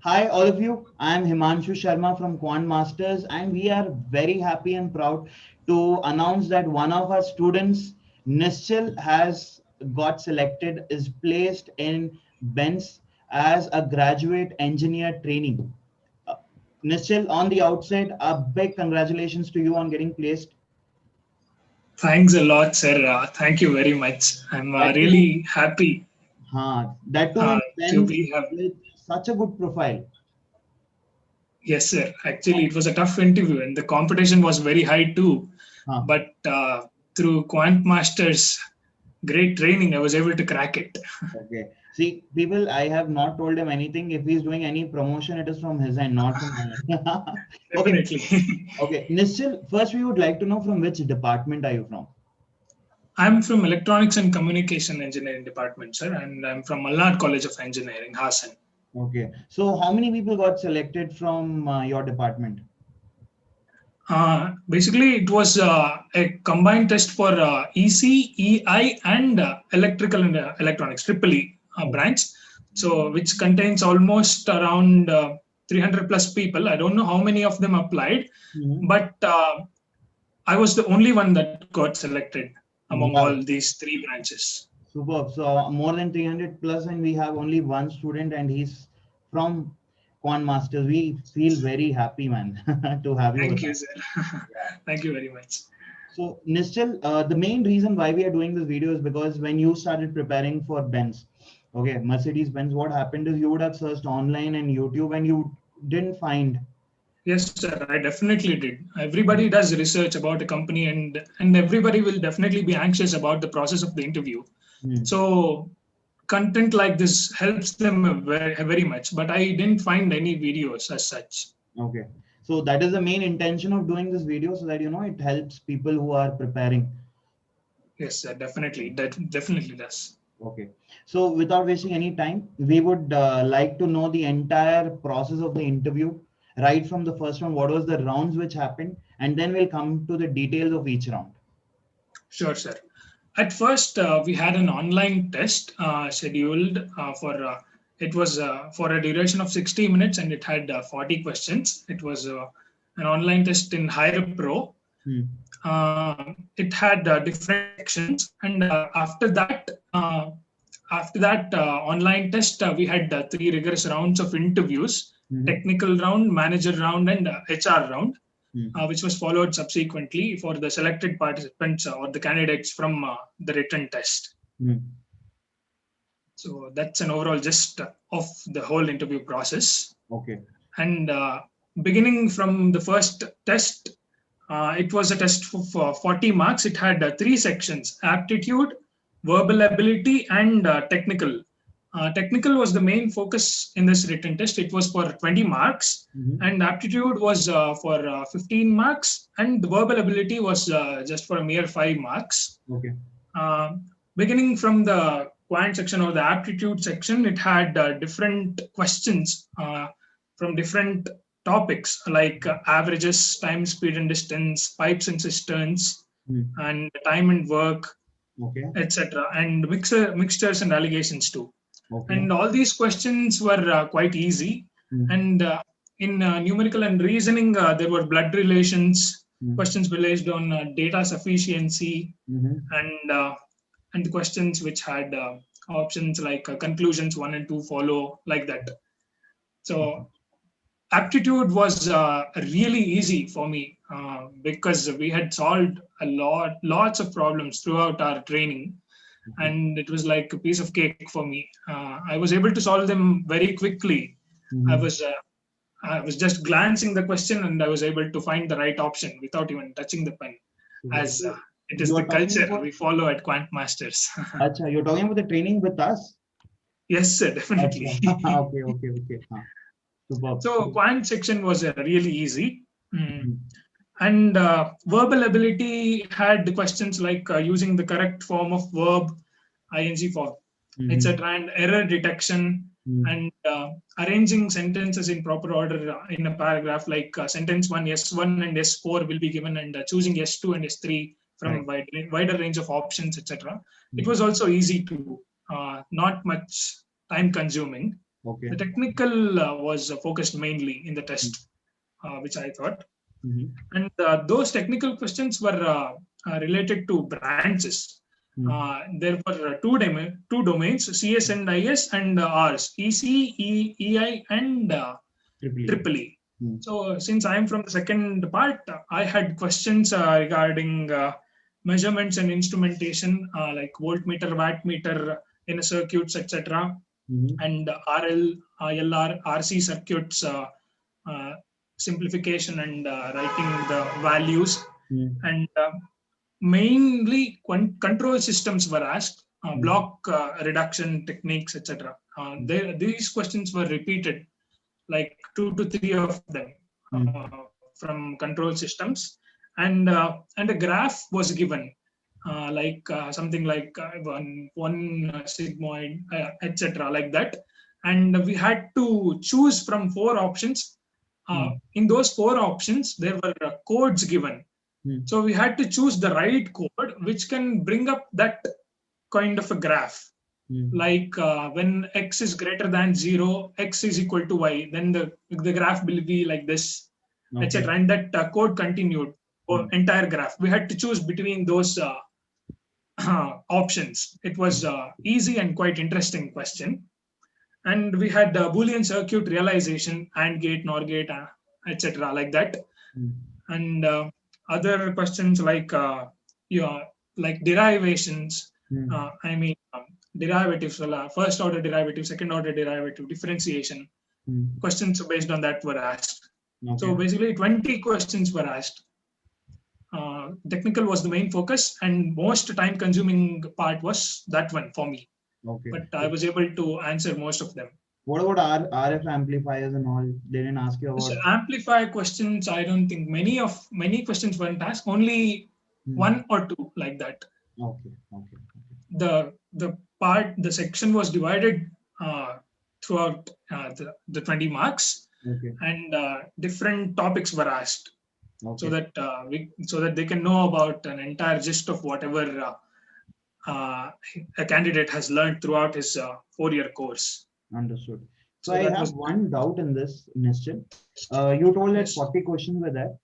Hi, all of you. I'm Himanshu Sharma from Quant Masters, and we are very happy and proud to announce that one of our students, Nischal, has got selected, is placed in BENS as a graduate engineer training. Uh, Nischal, on the outset, a big congratulations to you on getting placed. Thanks a lot, sir. Thank you very much. I'm That too, really happy that too in to BENS be here. with such a good profile. Yes, sir. Actually, it was a tough interview, and the competition was very high too. Huh. But through Quant Masters' great training, I was able to crack it. Okay. See, people, I have not told him anything. If he's doing any promotion, it is from his end, not from my end. Okay. Definitely. Okay. Nischal, first we would like to know from which department are you from? I'm from Electronics and Communication Engineering Department, sir, and I'm from Malnad College of Engineering, Hassan. Okay. So how many people got selected from your department? Basically, it was a combined test for EC, EI, and electrical and electronics, triple E Okay. branch. So, which contains almost around 300 plus people. I don't know how many of them applied, Mhm. but I was the only one that got selected among all Wow. these three branches. Superb. So more than 300 plus, and we have only one student, and he's from Quan Masters. We feel very happy, man, to have you with Thank you, us. sir. Yeah. Thank you very much. So, Nischal, the main reason why we are doing this video is because when you started preparing for Benz, okay, Mercedes Benz, what happened is you would have searched online and YouTube and you didn't find. Yes, sir, I definitely did. Everybody does research about a company, and everybody will definitely be anxious about the process of the interview. Hmm. So content like this helps them very much, but I didn't find any videos as such. Okay. So that is the main intention of doing this video so that, it helps people who are preparing. Yes, sir, definitely. That definitely does. Okay. So without wasting any time, we would like to know the entire process of the interview, right from the first one, what was the rounds which happened, and then we'll come to the details of each round. Sure, sir. At first, we had an online test scheduled for it was for a duration of 60 minutes, and it had 40 questions. It was an online test in Hire Pro. Hmm. It had different sections, and after that online test, we had three rigorous rounds of interviews: Mhm. technical round, manager round, and HR round, Hmm. which was followed subsequently for the selected participants or the candidates from the written test. Hmm. So that's an overall gist of the whole interview process. Okay. And beginning from the first test, it was a test for 40 marks. It had three sections: aptitude, verbal ability, and technical. Technical was the main focus in this written test. It was for 20 marks, Mhm. and aptitude was for 15 marks, and the verbal ability was just for a mere 5 marks. Okay. Uh, Beginning from the quant section or the aptitude section, it had different questions from different topics like averages, time, speed, and distance, pipes and cisterns, Hmm. and time and work, Okay. etc., and mixtures and allegations too. Okay. And all these questions were quite easy. Hmm. And in numerical and reasoning, there were blood relations, Hmm. questions based on data sufficiency, Mhm. and and the questions which had options like conclusions 1 and 2 follow, like that. Okay. So aptitude was really easy for me because we had solved lots of problems throughout our training, Okay. and it was like a piece of cake for me. I was able to solve them very quickly. I Mhm. was uh, I was just glancing the question, and I was able to find the right option without even touching the pen, Super. as So it is you the are talking culture about, we follow at Quant Masters. Acha, you're talking about the training with us? Yes, sir, definitely. Acha. Okay, okay, okay. Superb. So quant section was really easy. Mm. Mhm. And verbal ability had the questions like using the correct form of verb, ing form, Mhm. etc., and error detection, Mhm. and arranging sentences in proper order in a paragraph, like sentence 1, S1 and S4 will be given, and choosing S2 and S3 from Right. wider range of options, etc. It Mhm. was also easy to, not much time consuming. Okay. The technical was focused mainly in the test, which I thought. And those technical questions were related to branches. There were two domains, CS and IS, and Rs, EC, EI, and Triple E. So since I'm from the second part, I had questions regarding measurements and instrumentation, like voltmeter, wattmeter, inner circuits, etc., and RL, LR, RC circuits, simplification and writing the values, and mainly control systems were asked, block reduction techniques, etc. These questions were repeated, like 2 to 3 of them from control systems, and a graph was given, something like one sigmoid, etc., like that, and we had to choose from 4 options. In those 4 options, there were codes given. So we had to choose the right code, which can bring up that kind of a graph. Like when x is greater than 0, x is equal to y, then the graph will be like this, etc. And that code continued for entire graph. We had to choose between those options. It was easy and quite interesting question. And we had Boolean circuit realization, AND gate, NOR gate, etc., like that. And other questions like like derivations. Derivatives, first order derivative, second order derivative, differentiation. Questions based on that were asked. So basically 20 questions were asked. Technical was the main focus, and most time consuming part was that one for me. But I was able to answer most of them. What about RF amplifiers and all? They didn't ask you about? So amplifier questions, I don't think many questions weren't asked. Only 1 or 2 like that. The section was divided throughout the 20 marks, and different topics were asked, so that they can know about an entire gist of whatever a candidate has learned throughout his 4-year course. Understood. So I have one doubt in this, Nischal. You told that 40 questions were there.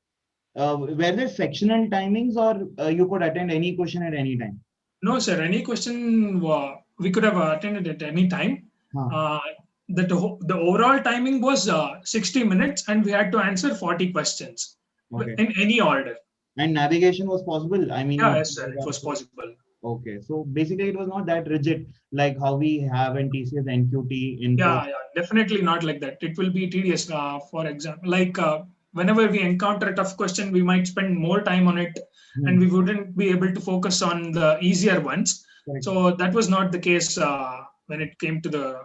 Were there sectional timings, or you could attend any question at any time? No, sir. Any question we could have attended at any time. The overall timing was 60 minutes, and we had to answer 40 questions in any order. And navigation was possible? I mean, yes, sir. It was possible. Okay, so basically it was not that rigid like how we have in TCS NQT. Yeah, definitely not like that. It will be tedious. For example, like whenever we encounter a tough question, we might spend more time on it, and we wouldn't be able to focus on the easier ones. So that was not the case when it came to the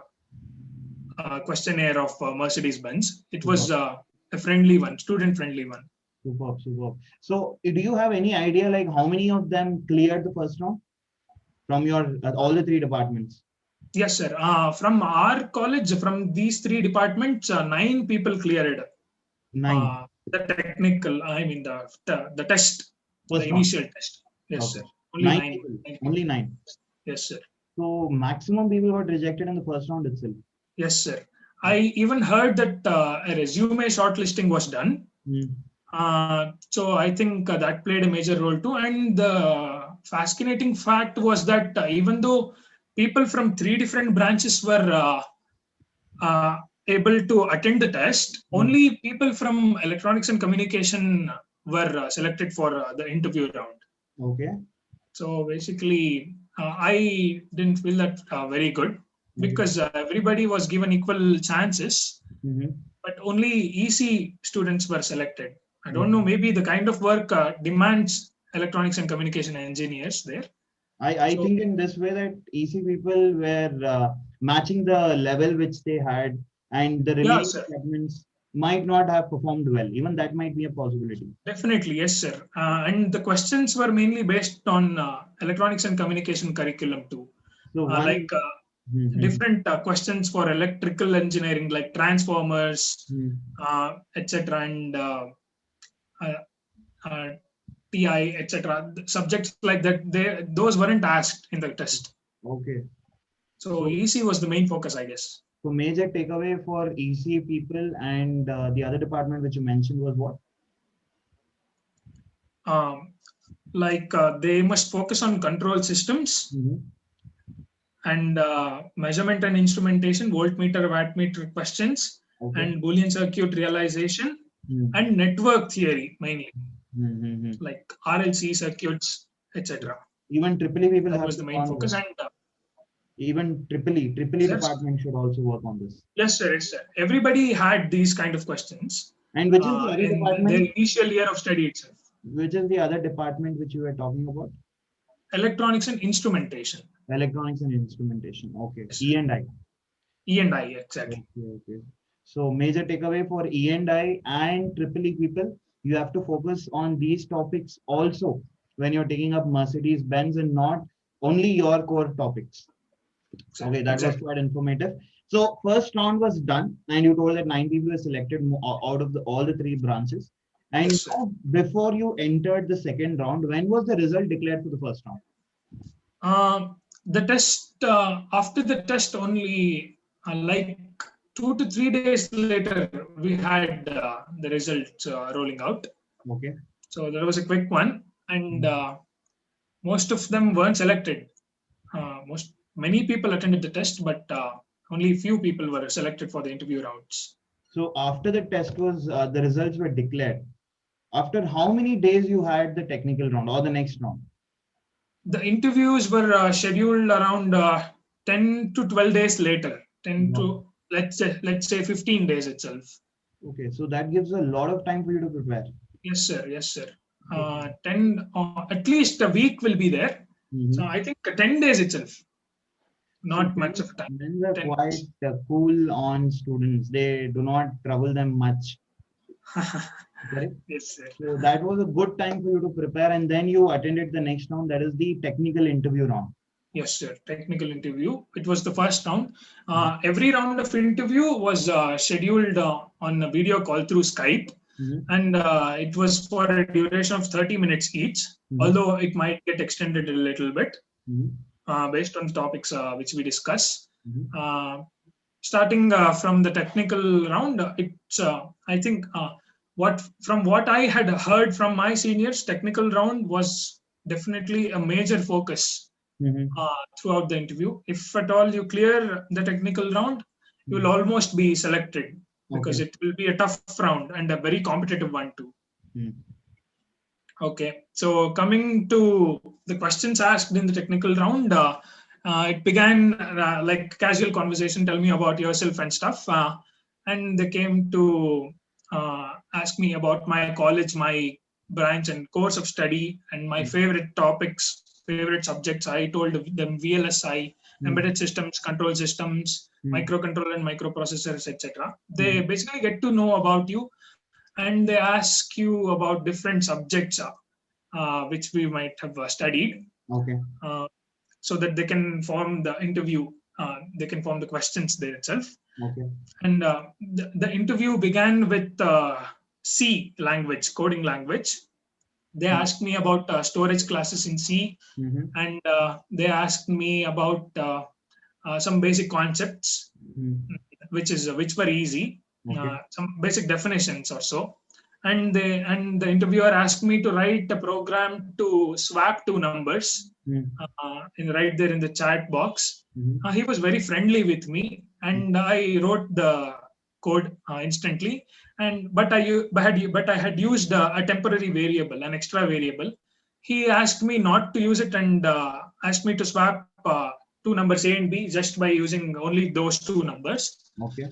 questionnaire of Mercedes-Benz. It was a friendly one, student-friendly one. Superb. So do you have any idea like how many of them cleared the first round from your all the 3 departments? Yes, sir. From our college, from these 3 departments, 9 people cleared. 9. The technical, I mean the test, first the initial test. Yes, sir. Only 9. Only 9. Yes, sir. So maximum people got rejected in the first round itself. Yes, sir. I even heard that a resume shortlisting was done. So I think that played a major role too. And the fascinating fact was that even though people from 3 different branches were able to attend the test, only people from electronics and communication were selected for the interview round. So basically, I didn't feel that very good, because everybody was given equal chances, but only EC students were selected. I don't know, maybe the kind of work demands electronics and communication engineers there. I think in this way that EC people were matching the level which they had, and the remaining segments might not have performed well. Even that might be a possibility. Definitely, yes, sir. And the questions were mainly based on electronics and communication curriculum too. So different questions for electrical engineering, like transformers, etc., and TI, etc. Subjects like that, those weren't asked in the test. Okay. So EC was the main focus, I guess. So major takeaway for EC people and the other department which you mentioned was what? They must focus on control systems and measurement and instrumentation, voltmeter, wattmeter questions, and Boolean circuit realization, and network theory mainly, like RLC circuits, etc. Even Triple E people that was the main focus, and even Triple E department should also work on this. Yes, sir. Yes, sir. Everybody had these kind of questions. And which is the other department? The initial year of study itself. Which is the other department which you were talking about? Electronics and instrumentation. Electronics and instrumentation. Okay. Yes, E&I. E&I, exactly. Okay. So major takeaway for E&I and Triple E people, you have to focus on these topics also when you're taking up Mercedes-Benz and not only your core topics. Okay, that was quite informative. So first round was done, and you told that 9 people were selected out of all the 3 branches. And before you entered the second round, when was the result declared for the first round? The test, after the test only, like 2 to 3 days later, we had the results rolling out. Okay. So there was a quick one, and most of them weren't selected. Many people attended the test, but only few people were selected for the interview rounds. So after the test was, the results were declared, after how many days you had the technical round or the next round? The interviews were scheduled around 10 to 12 days later, 10 to, let's say 15 days itself. Okay, so that gives a lot of time for you to prepare. Yes, sir. Yes, sir. 10, at least a week will be there. So I think 10 days itself. Not much of time. Men are quite cool on students. They do not trouble them much. Correct? Yes, sir. So that was a good time for you to prepare, and then you attended the next round. That is the technical interview round. Yes, sir. Technical interview. It was the first round. Every round of interview was scheduled on a video call through Skype, and it was for a duration of 30 minutes each. Although it might get extended a little bit. Based on the topics which we discuss. Starting from the technical round, it's I think from what I had heard from my seniors, technical round was definitely a major focus throughout the interview. If at all you clear the technical round, you will almost be selected because it will be a tough round and a very competitive one too. Okay, so coming to the questions asked in the technical round, it began like casual conversation, tell me about yourself and stuff. And they came to ask me about my college, my branch and course of study, and my favorite topics, favorite subjects. I told them VLSI, embedded systems, control systems, microcontroller and microprocessors, etc. They basically get to know about you, and they ask you about different subjects which we might have studied. Okay. So that they can form the interview, they can form the questions there itself. Okay. And the interview began with C language, coding language. They asked me about storage classes in C, and they asked me about some basic concepts, which were easy, some basic definitions or so. And the interviewer asked me to write a program to swap 2 numbers right there in the chat box. He was very friendly with me, and I wrote the code instantly. But I had used a temporary variable, an extra variable. He asked me not to use it and asked me to swap 2 numbers A and B just by using only those 2 numbers. Okay.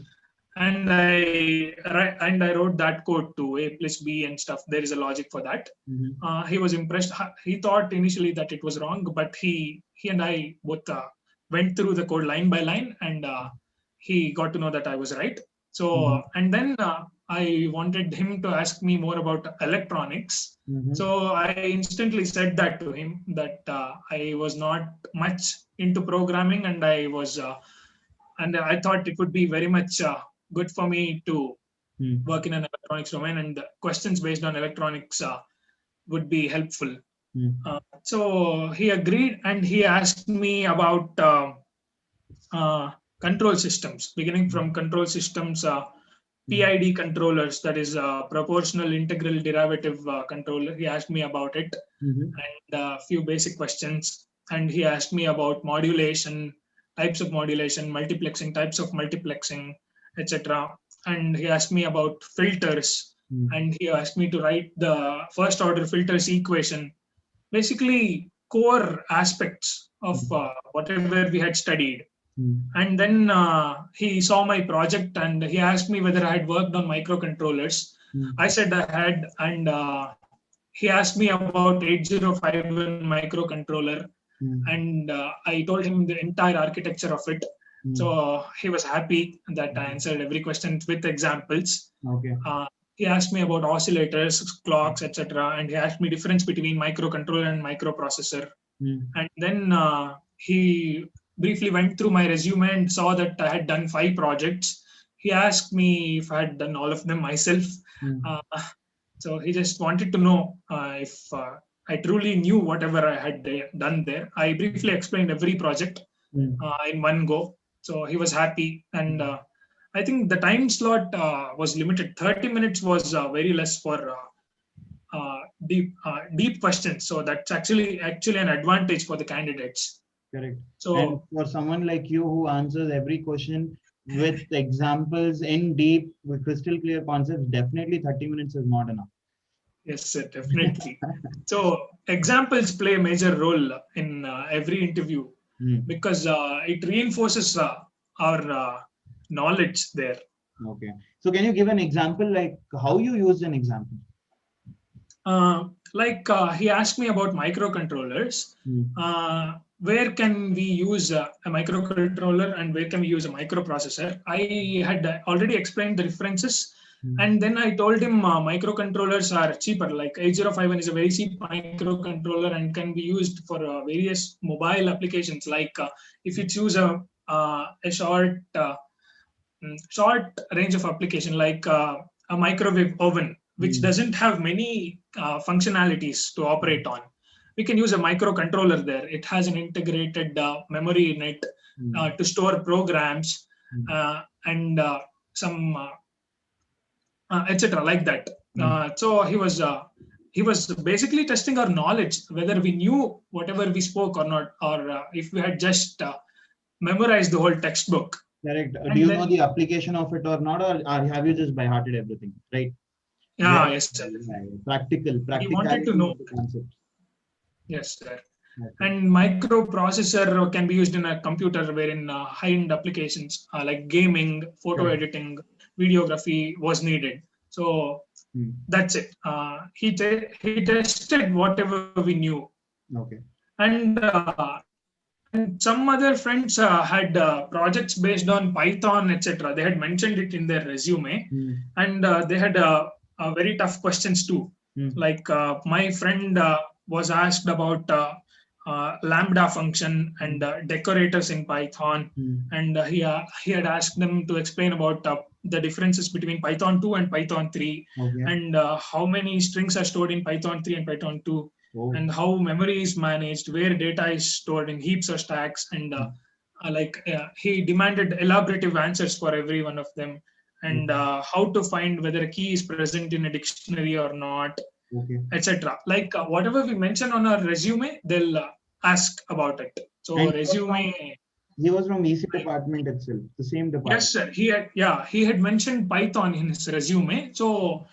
And I wrote that code to A plus B and stuff. There is a logic for that. He was impressed. He thought initially that it was wrong, but he and I both went through the code line by line, and he got to know that I was right. So and then I wanted him to ask me more about electronics. So I instantly said that to him, that I was not much into programming, and I was and I thought it would be very much good for me to work in an electronics domain, and the questions based on electronics would be helpful. So he agreed, and he asked me about control systems, beginning from control systems, PID controllers, that is proportional integral derivative controller. He asked me about it and a few basic questions. And he asked me about modulation, types of modulation, multiplexing, types of multiplexing, etc. And he asked me about filters, and he asked me to write the first order filters equation, basically core aspects of whatever we had studied. And then he saw my project and he asked me whether I had worked on microcontrollers. I said I had, and he asked me about 8051 microcontroller, and I told him the entire architecture of it. So he was happy that I answered every question with examples. Okay. He asked me about oscillators, clocks, etc. And he asked me difference between microcontroller and microprocessor. And then he briefly went through my resume and saw that I had done 5 projects. He asked me if I had done all of them myself. So he just wanted to know if I truly knew whatever I had done there. I briefly explained every project in one go. So he was happy. And I think the time slot was limited. 30 minutes was very less for deep questions. So that's actually an advantage for the candidates. Correct. So, and for someone like you who answers every question with examples in deep, with crystal clear concepts, definitely 30 minutes is not enough. Yes, sir, definitely. So examples play a major role in every interview because it reinforces our knowledge there. Okay. So can you give an example, like how you used an example? He asked me about microcontrollers. Where can we use a microcontroller and where can we use a microprocessor? I had already explained the differences. And then I told him microcontrollers are cheaper. Like 8051 is a very cheap microcontroller and can be used for various mobile applications. Like if you choose a short range of application, like a microwave oven, which doesn't have many functionalities to operate on, we can use a microcontroller there. It has an integrated memory in it to store programs and some etc. like that. So he was basically testing our knowledge, whether we knew whatever we spoke or not, or if we had just memorized the whole textbook. Correct. Do you know the application of it or not, or have you just by hearted everything, right? Yeah, yes, sir. Practical. He wanted to know. Yes, sir. Okay. And microprocessor can be used in a computer wherein high-end applications like gaming, photo editing, videography was needed. So that's it. He tested whatever we knew. Okay. And some other friends had projects based on Python, etc. They had mentioned it in their resume, and they had very tough questions too. Like my friend was asked about lambda function and decorators in Python, and he had asked them to explain about the differences between Python 2 and Python 3, and how many strings are stored in Python 3 and Python 2, and how memory is managed, where data is stored in heaps or stacks, and he demanded elaborative answers for every one of them, and how to find whether a key is present in a dictionary or not, etc. Like whatever we mention on our resume, they'll ask about it. So and resume. He was from EC department itself, the same department. Yes, sir. He had mentioned Python in his resume. So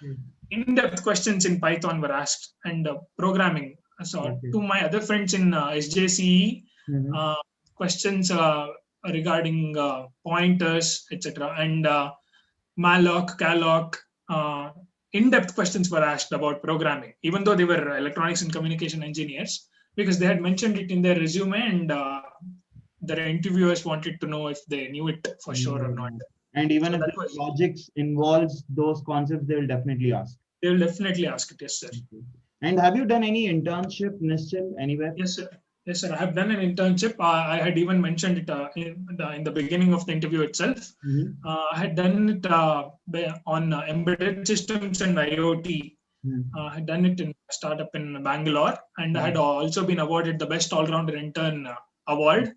in-depth questions in Python were asked, and programming. So to my other friends in SJCE, questions regarding pointers, etc. And malloc, calloc, in-depth questions were asked about programming, even though they were electronics and communication engineers, because they had mentioned it in their resume, and the interviewers wanted to know if they knew it for sure or not. And even if the projects involves those concepts, they will definitely ask. They will definitely ask it, yes, sir. And have you done any internship, Nischal, anywhere? Yes, sir. Yes, sir. I have done an internship. I had even mentioned it in the beginning of the interview itself. I had done it on embedded systems and IoT. I had done it in a startup in Bangalore, and I had also been awarded the Best All-Rounder Intern Award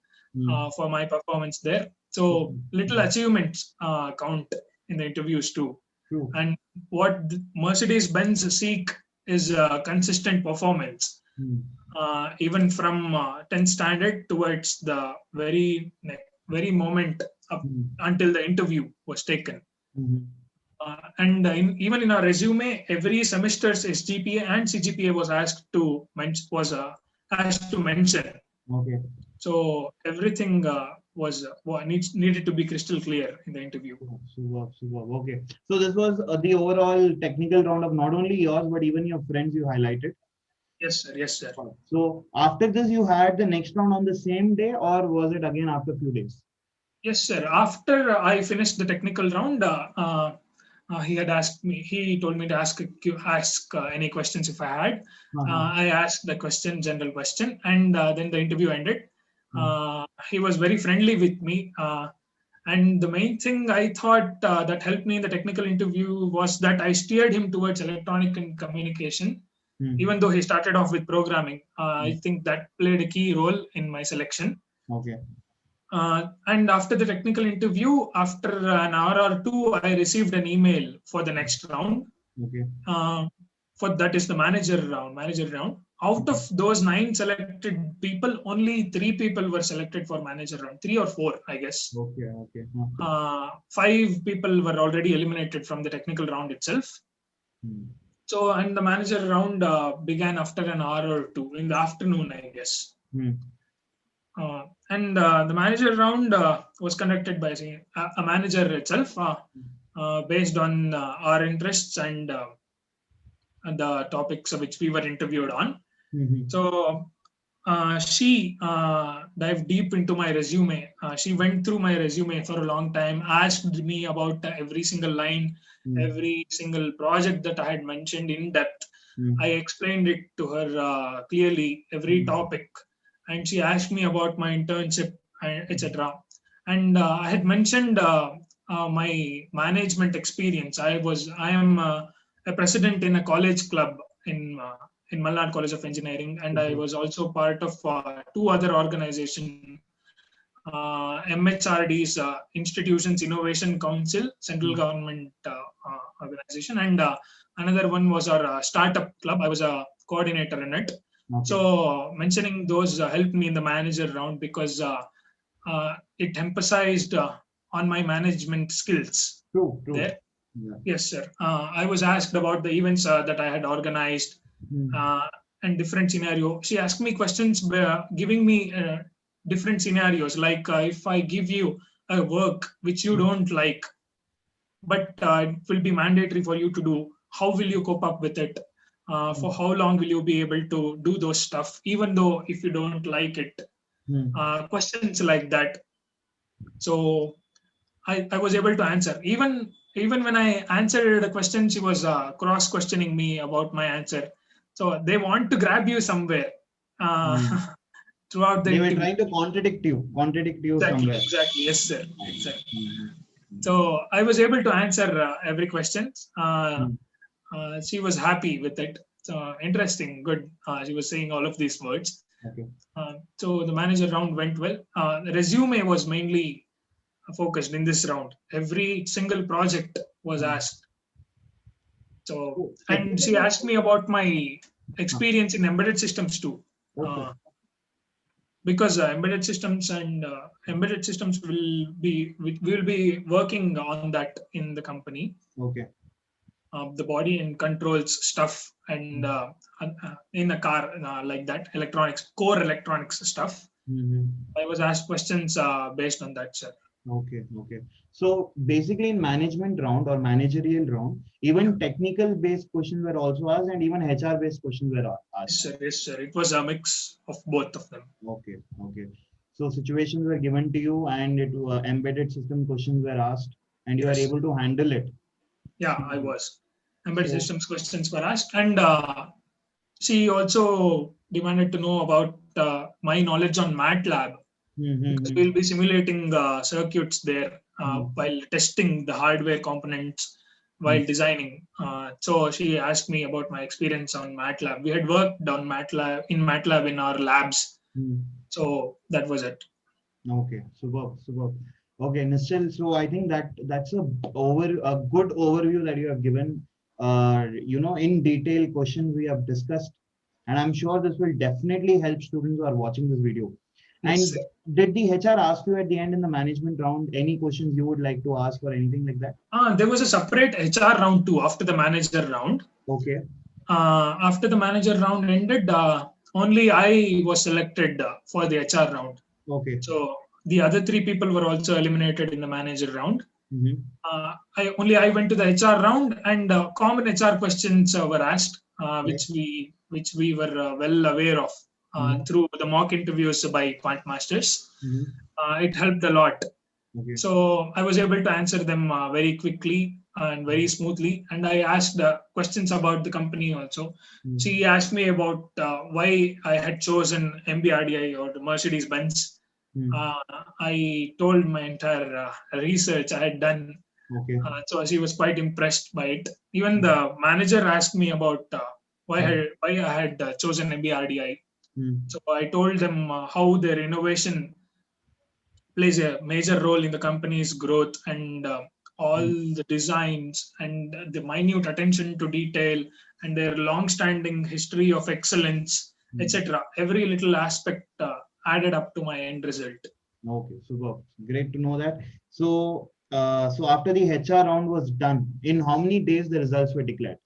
for my performance there. So little achievements count in the interviews too. True. And what Mercedes-Benz seek is consistent performance, even from 10th standard towards the very moment up until the interview was taken. And even in our resume, every semester's SGPA and CGPA was asked to mention. Okay. So everything needed to be crystal clear in the interview. Superb. Okay. So this was the overall technical round of not only yours but even your friends you highlighted. Yes, sir. Yes, sir. So after this, you had the next round on the same day, or was it again after a few days? Yes, sir. After I finished the technical round, he told me to ask any questions if I had. I asked the general question, and then the interview ended. He was very friendly with me. And the main thing I thought that helped me in the technical interview was that I steered him towards electronic and communication, even though he started off with programming. I think that played a key role in my selection. Okay. And after the technical interview, after an hour or two, I received an email for the next round. Okay. That is the manager round. Out of those 9 selected people, only 3 people were selected for manager round. 3 or 4, I guess. Okay. 5 people were already eliminated from the technical round itself. So, and the manager round began after an hour or two in the afternoon, I guess. And the manager round was conducted by a manager itself, based on our interests and the topics which we were interviewed on. So she dived deep into my resume. She went through my resume for a long time, asked me about every single line, every single project that I had mentioned in depth. I explained it to her clearly, every topic. And she asked me about my internship, etc. And I had mentioned my management experience. I am a president in a college club in Malnad College of Engineering, and I was also part of 2 other organizations, MHRD's Institutions Innovation Council, central government organization, and another one was our startup club. I was a coordinator in it. Okay. So mentioning those helped me in the manager round because it emphasized on my management skills. True. There. Yeah. Yes, sir. I was asked about the events that I had organized and different scenarios. She asked me questions, giving me different scenarios. Like if I give you a work which you don't like, but it will be mandatory for you to do, how will you cope up with it? For how long will you be able to do those stuff, even though if you don't like it? Questions like that. So I was able to answer. Even when I answered a question, she was cross-questioning me about my answer. So they want to grab you somewhere throughout the interview. They were trying to contradict you somewhere. Exactly. Yes, sir. Exactly. So I was able to answer every question. She was happy with it. So interesting, good. She was saying all of these words. Okay. So the manager round went well. The resume was mainly focused in this round. Every single project was asked. So, and she asked me about my experience in embedded systems too. Okay. Because embedded systems will be working on that in the company. Okay. The body and controls stuff and in a car like that, core electronics stuff. I was asked questions based on that, sir. Okay. So basically in management round or managerial round, even technical based questions were also asked and even HR based questions were asked. Yes, sir. It was a mix of both of them. Okay. So situations were given to you and embedded system questions were asked and you were able to handle it. Yeah, I was. Embedded systems questions were asked, and she also demanded to know about my knowledge on MATLAB. Because we'll be simulating circuits there while testing the hardware components while designing. So she asked me about my experience on MATLAB. We had worked on MATLAB in our labs. So that was it. Okay, superb. Okay, Nischal. So I think that that's a good overview that you have given. In detail questions we have discussed, and I'm sure this will definitely help students who are watching this video. Yes, And sir. did the HR ask you at the end in the management round any questions you would like to ask or anything like that? There was a separate HR round too after the manager round. Okay, After the manager round ended, only I was selected for the HR round. okay. So the other three people were also eliminated in the manager round. Mm-hmm. I went to the HR round, and common HR questions were asked, Right. which we were well aware of Mm-hmm. through the mock interviews by Quant Masters. Mm-hmm. It helped a lot. Okay. So I was able to answer them very quickly and very smoothly. And I asked questions about the company also. Mm-hmm. She asked me about why I had chosen MBRDI or the Mercedes Benz. I told my entire research I had done. Okay. So she was quite impressed by it. Even the manager asked me about why I had chosen MBRDI. So I told them how their innovation plays a major role in the company's growth, and all the designs and the minute attention to detail and their long-standing history of excellence, etc. Every little aspect added up to my end result. Okay, super. Great to know that. So after the HR round was done, in how many days the results were declared?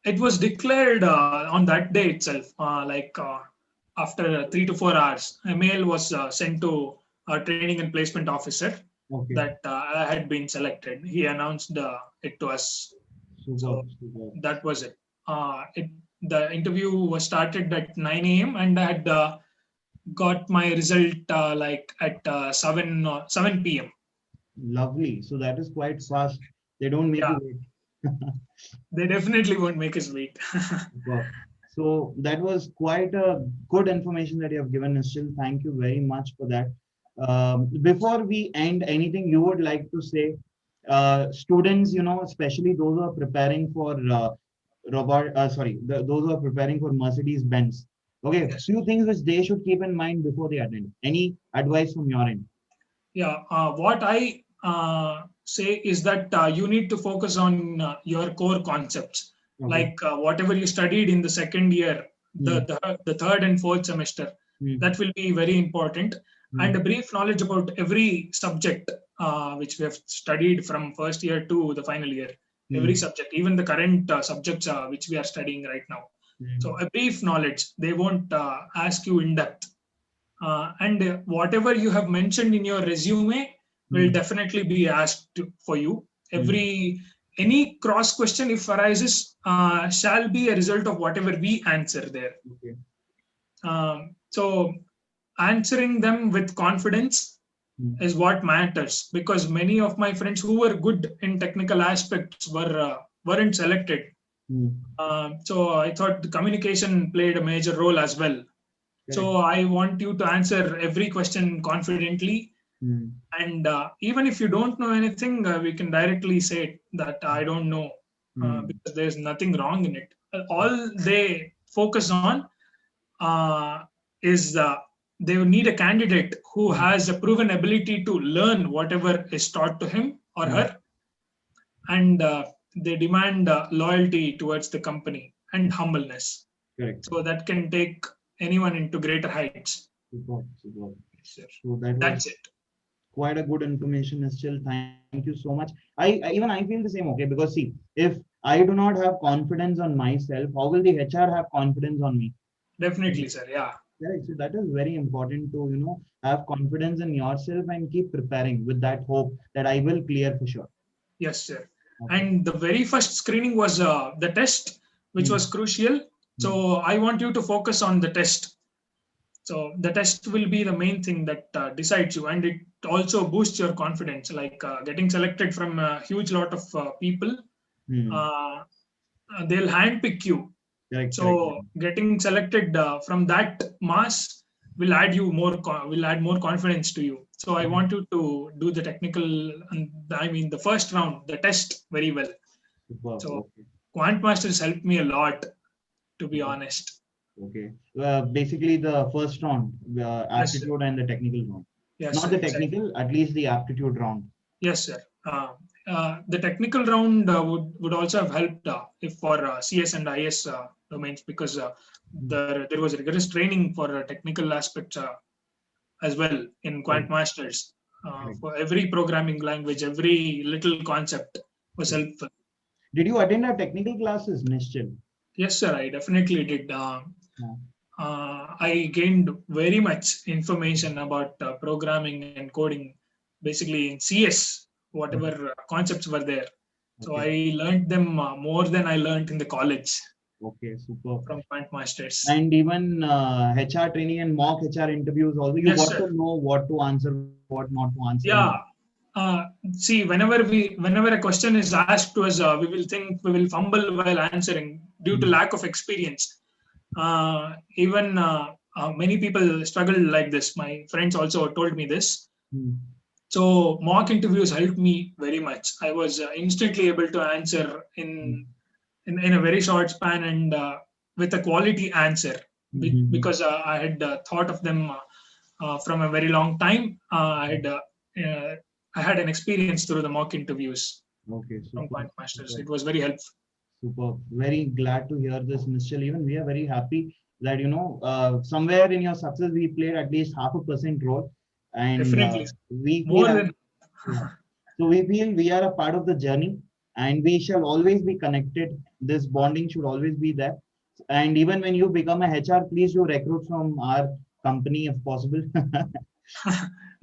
It was declared on that day itself, after 3 to 4 hours. A mail was sent to our training and placement officer Okay. that I had been selected. He announced it to us. Super, So super. that was it. The interview was started at 9 a.m. and I had got my result at 7 p.m. Lovely. So that is quite fast. They don't make Yeah, you wait. they definitely won't make us wait. Super. So that was quite a good information that you have given, Nischal. Thank you very much for that. Before we end, anything you would like to say? Students, especially those who are preparing for those who are preparing for Mercedes Benz. Okay, Yes. few things which they should keep in mind before they attend. Any advice from your end? Yeah, what I say is that you need to focus on your core concepts, Okay. like whatever you studied in the second year, the third and fourth semester. That will be very important, and a brief knowledge about every subject which we have studied from first year to the final year. Every subject, even the current subjects which we are studying right now. So a brief knowledge. They won't ask you in depth. And whatever you have mentioned in your resume will definitely be asked for you. Any cross question, if arises, shall be a result of whatever we answer there. Okay. So answering them with confidence is what matters, because many of my friends who were good in technical aspects weren't selected. So I thought the communication played a major role as well. Correct. So I want you to answer every question confidently. And even if you don't know anything, we can directly say that I don't know, because there's nothing wrong in it. All they focus on is they need a candidate who has a proven ability to learn whatever is taught to him or her. And they demand loyalty towards the company and humbleness. Correct. So that can take anyone into greater heights. Super, super. Sure. So That's it. Quite a good information, Nischal. Thank you so much. I feel the same. Okay, because see, if I do not have confidence on myself, how will the HR have confidence on me? Definitely, sir. Yeah. Correct. So that is very important to have confidence in yourself and keep preparing with that hope that I will clear for sure. Yes, sir. Okay. And the very first screening was the test, which was crucial. So I want you to focus on the test. So the test will be the main thing that decides you, and it also boosts your confidence. Like getting selected from a huge lot of people, they'll handpick you. Correct, So correct. getting selected from that mass will add more confidence to you. So I want you to do the technical, the first round, the test very well. Super. So Okay. Quant Masters helped me a lot, to be honest. Okay. Basically, the first round, Yes, sir. aptitude and the technical round. Yes, Not sir, the exactly. technical, at least the aptitude round. Yes, sir. The technical round would also have helped if for CS and IS domains, because there was rigorous training for technical aspects as well in Correct. Quant Masters. Correct. For every programming language, every little concept was Correct. helpful. Did you attend our technical classes, Nishchal? Yes, sir, I definitely did. Yeah. I gained very much information about programming and coding, basically in CS, Okay. whatever concepts were there. So Okay. I learned them more than I learned in the college Okay. Super. from Quant Masters. And even HR training and mock HR interviews, also you Yes, got sir. to know what to answer, what not to answer. Yeah. See, whenever a question is asked to us, we will fumble while answering due to lack of experience. Even many people struggle like this. My friends also told me this. Hmm. So mock interviews helped me very much. I was instantly able to answer in a very short span and with a quality answer because I had thought of them from a very long time. Uh, I had an experience through the mock interviews Okay. from Super. Quant Masters. Super. It was very helpful. Super. Very glad to hear this, Mr. Even we are very happy that somewhere in your success we played at least 0.5% role, and Definitely we more feel than yeah. So we feel we are a part of the journey, and we shall always be connected. This bonding should always be there. And even when you become a HR, please do recruit from our company if possible.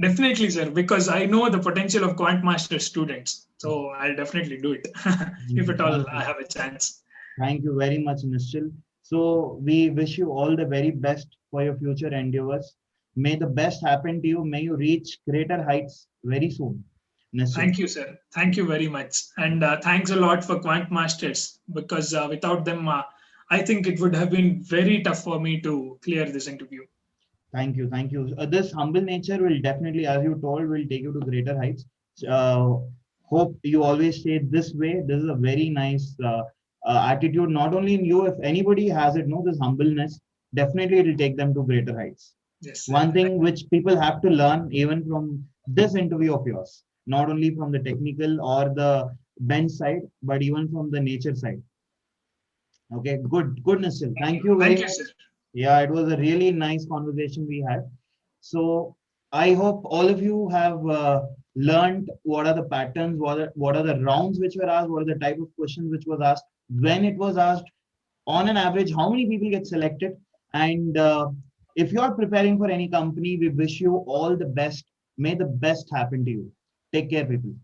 definitely, sir, because I know the potential of Quant Master students. So I'll definitely do it if at all I have a chance. Thank you very much, Nishchal. So we wish you all the very best for your future endeavors. May the best happen to you. May you reach greater heights very soon. Nishchal. Thank you, sir. Thank you very much. And thanks a lot for Quant Masters, because without them, I think it would have been very tough for me to clear this interview. Thank you. Thank you. This humble nature will definitely, as you told, will take you to greater heights. Hope you always stay this way. This is a very nice attitude, not only in you, if anybody has it, no, this humbleness, definitely it will take them to greater heights. Yes, sir. One thing which people have to learn, even from this interview of yours, not only from the technical or the bench side, but even from the nature side. Okay, good, Nischal. Thank you very Thank you, much. sir. Yeah, it was a really nice conversation we had. So I hope all of you have learned what are the patterns, what are the rounds which were asked, what are the type of questions which was asked, when it was asked, on an average, how many people get selected. And if you are preparing for any company, we wish you all the best. May the best happen to you. Take care, people.